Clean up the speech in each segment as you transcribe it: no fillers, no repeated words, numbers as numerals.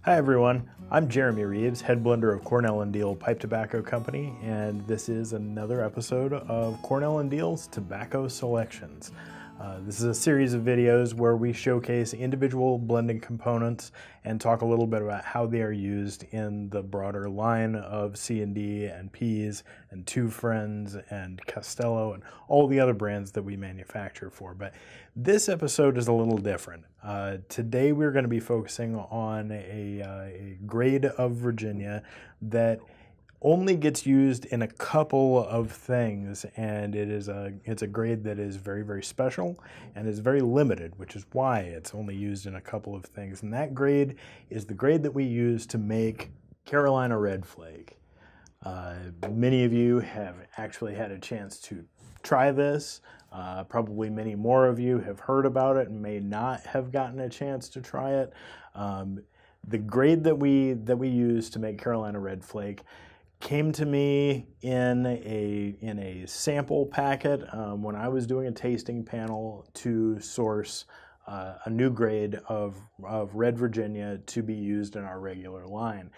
Hi everyone, I'm Jeremy Reeves, head blender of Cornell and Diehl Pipe Tobacco Company, and this is another episode of Cornell and Diehl's Tobacco Selections. This is a series of videos where we showcase individual blending components and talk a little bit about how they are used in the broader line of C&D and P's and Two Friends and Castello and all the other brands that we manufacture for. But this episode is a little different. Today we're going to be focusing on a grade of Virginia that only gets used in a couple of things, and it's a grade that is very, very special and is very limited, which is why it's only used in a couple of things. And that grade is the grade that we use to make Carolina Red Flake. Many of you have actually had a chance to try this. Probably many more of you have heard about it and may not have gotten a chance to try it. The grade that we use to make Carolina Red Flake came to me in a sample packet when I was doing a tasting panel to source a new grade of Red Virginia to be used in our regular line.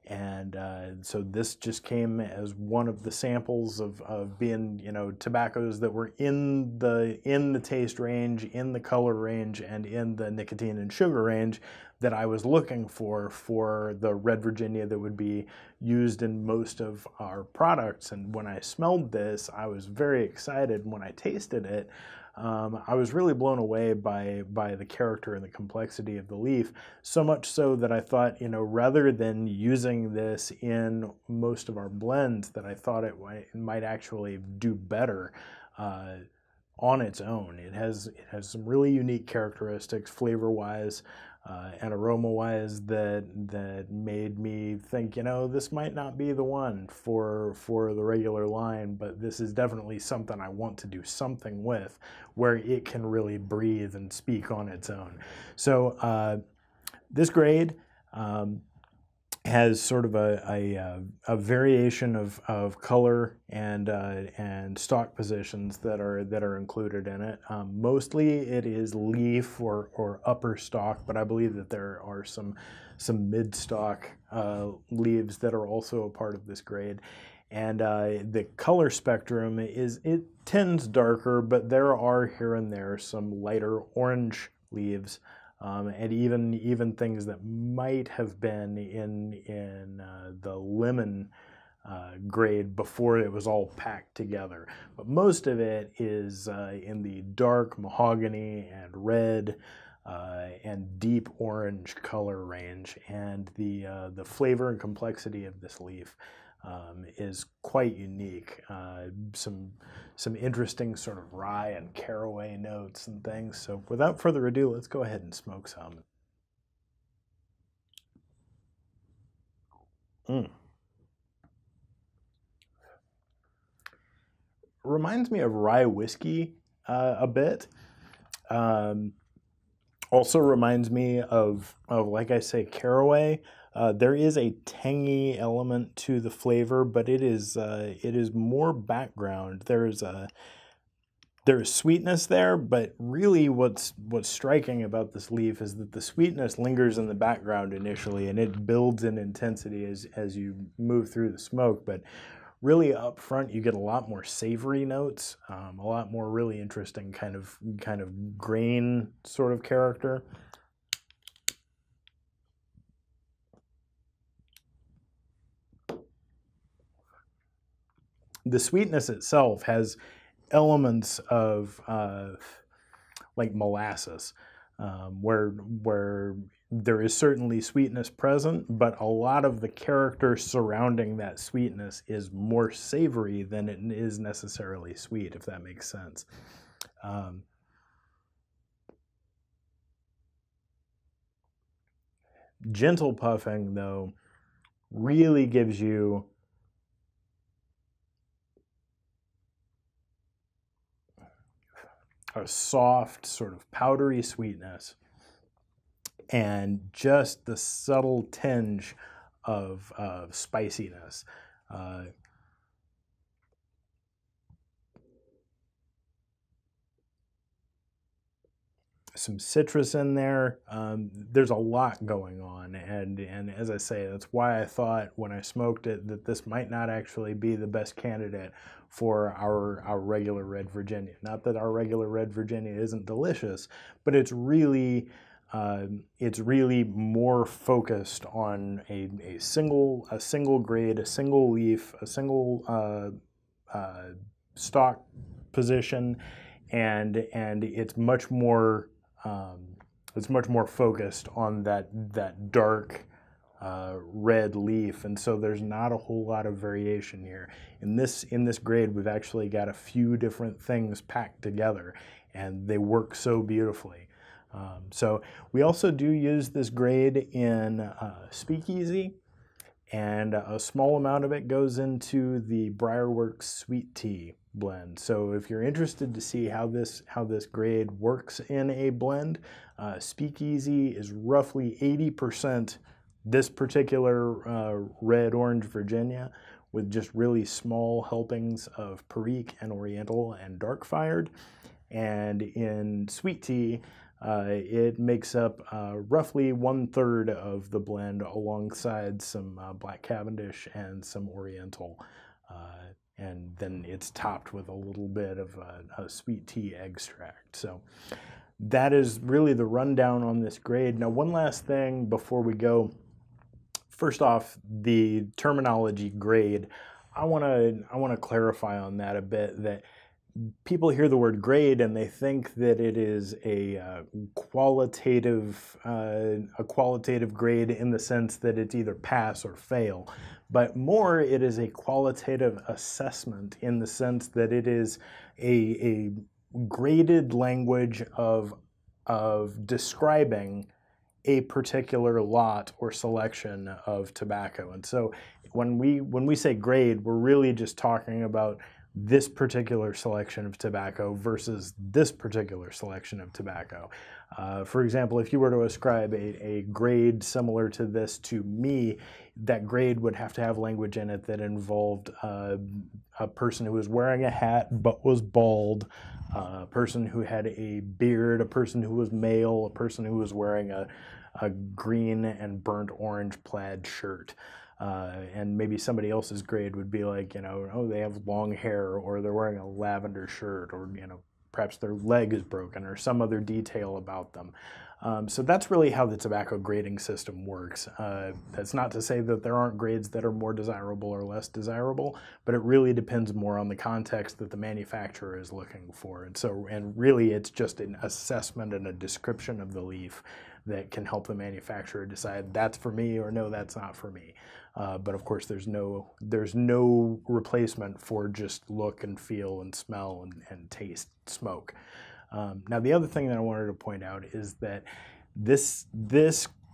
And so this just came as one of the samples of being, tobaccos that were in the taste range, in the color range, and in the nicotine and sugar range that I was looking for the Red Virginia that would be used in most of our products. And when I smelled this, I was very excited. And when I tasted it, I was really blown away by the character and the complexity of the leaf, so much so that I thought, rather than using this in most of our blends, that I thought it might actually do better on its own. It has some really unique characteristics flavor-wise and aroma-wise that made me think, this might not be the one for the regular line, but this is definitely something I want to do something with where it can really breathe and speak on its own. So this grade has sort of a variation of color and stock positions that are included in it. Mostly it is leaf or upper stalk, but I believe that there are some mid stalk leaves that are also a part of this grade. And the color spectrum it tends darker, but there are here and there some lighter orange leaves. And even things that might have been in the lemon grade before it was all packed together. But most of it is in the dark mahogany and red and deep orange color range. And the flavor and complexity of this leaf is quite unique. Some interesting sort of rye and caraway notes and things. So without further ado, let's go ahead and smoke some. Reminds me of rye whiskey a bit. Also reminds me of like I say, caraway. There is a tangy element to the flavor, but it is more background. There is sweetness there, but really what's striking about this leaf is that the sweetness lingers in the background initially, and it builds in intensity as you move through the smoke. But really up front, you get a lot more savory notes, a lot more really interesting kind of grain sort of character. The sweetness itself has elements of like molasses, where there is certainly sweetness present, but a lot of the character surrounding that sweetness is more savory than it is necessarily sweet, if that makes sense. Gentle puffing, though, really gives you a soft, sort of powdery sweetness and just the subtle tinge of spiciness. some citrus in there. There's a lot going on, and as I say, that's why I thought when I smoked it that this might not actually be the best candidate for our regular red Virginia. Not that our regular red Virginia isn't delicious, but it's really more focused on a single grade, a single leaf, a single stalk position, and it's much more focused on that dark red leaf, and so there's not a whole lot of variation here. In this grade, we've actually got a few different things packed together, and they work so beautifully. So we also do use this grade in Speakeasy, and a small amount of it goes into the Briarworks Sweet Tea blend. So if you're interested to see how this grade works in a blend, Speakeasy is roughly 80% this particular red orange Virginia, with just really small helpings of Perique and Oriental and Dark Fired. And in Sweet Tea, it makes up roughly 1/3 of the blend, alongside some Black Cavendish and some Oriental. And then it's topped with a little bit of a sweet tea extract. So that is really the rundown on this grade. Now, one last thing before we go. First off, the terminology grade, I want to clarify on that a bit, that people hear the word grade and they think that it is a qualitative grade in the sense that it's either pass or fail, but more it is a qualitative assessment in the sense that it is a graded language of describing a particular lot or selection of tobacco. And so when we say grade, we're really just talking about this particular selection of tobacco versus this particular selection of tobacco. For example, if you were to ascribe a grade similar to this to me, that grade would have to have language in it that involved a person who was wearing a hat but was bald, a person who had a beard, a person who was male, a person who was wearing a green and burnt orange plaid shirt. And maybe somebody else's grade would be like, oh, they have long hair, or they're wearing a lavender shirt, or, perhaps their leg is broken, or some other detail about them. So that's really how the tobacco grading system works. That's not to say that there aren't grades that are more desirable or less desirable, but it really depends more on the context that the manufacturer is looking for. And really it's just an assessment and a description of the leaf that can help the manufacturer decide that's for me, or no, that's not for me. But of course, there's no replacement for just look and feel and smell and taste smoke. Now, the other thing that I wanted to point out is that this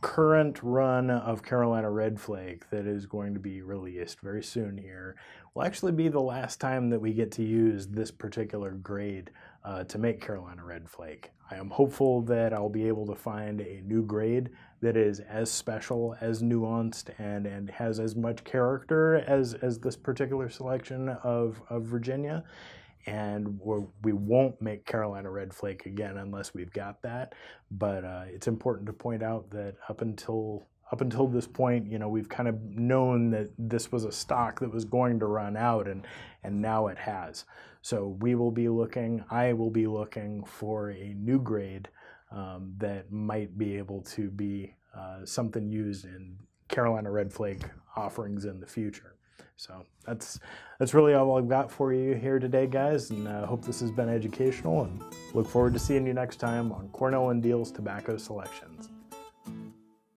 current run of Carolina Red Flake that is going to be released very soon here will actually be the last time that we get to use this particular grade to make Carolina Red Flake. I am hopeful that I'll be able to find a new grade that is as special, as nuanced, and has as much character as this particular selection of Virginia. And we won't make Carolina Red Flake again unless we've got that. But it's important to point out that up until this point, we've kind of known that this was a stock that was going to run out, and now it has. So I will be looking for a new grade that might be able to be something used in Carolina Red Flake offerings in the future. So that's really all I've got for you here today, guys, and I hope this has been educational, and look forward to seeing you next time on Cornell and Diehl's Tobacco Selections.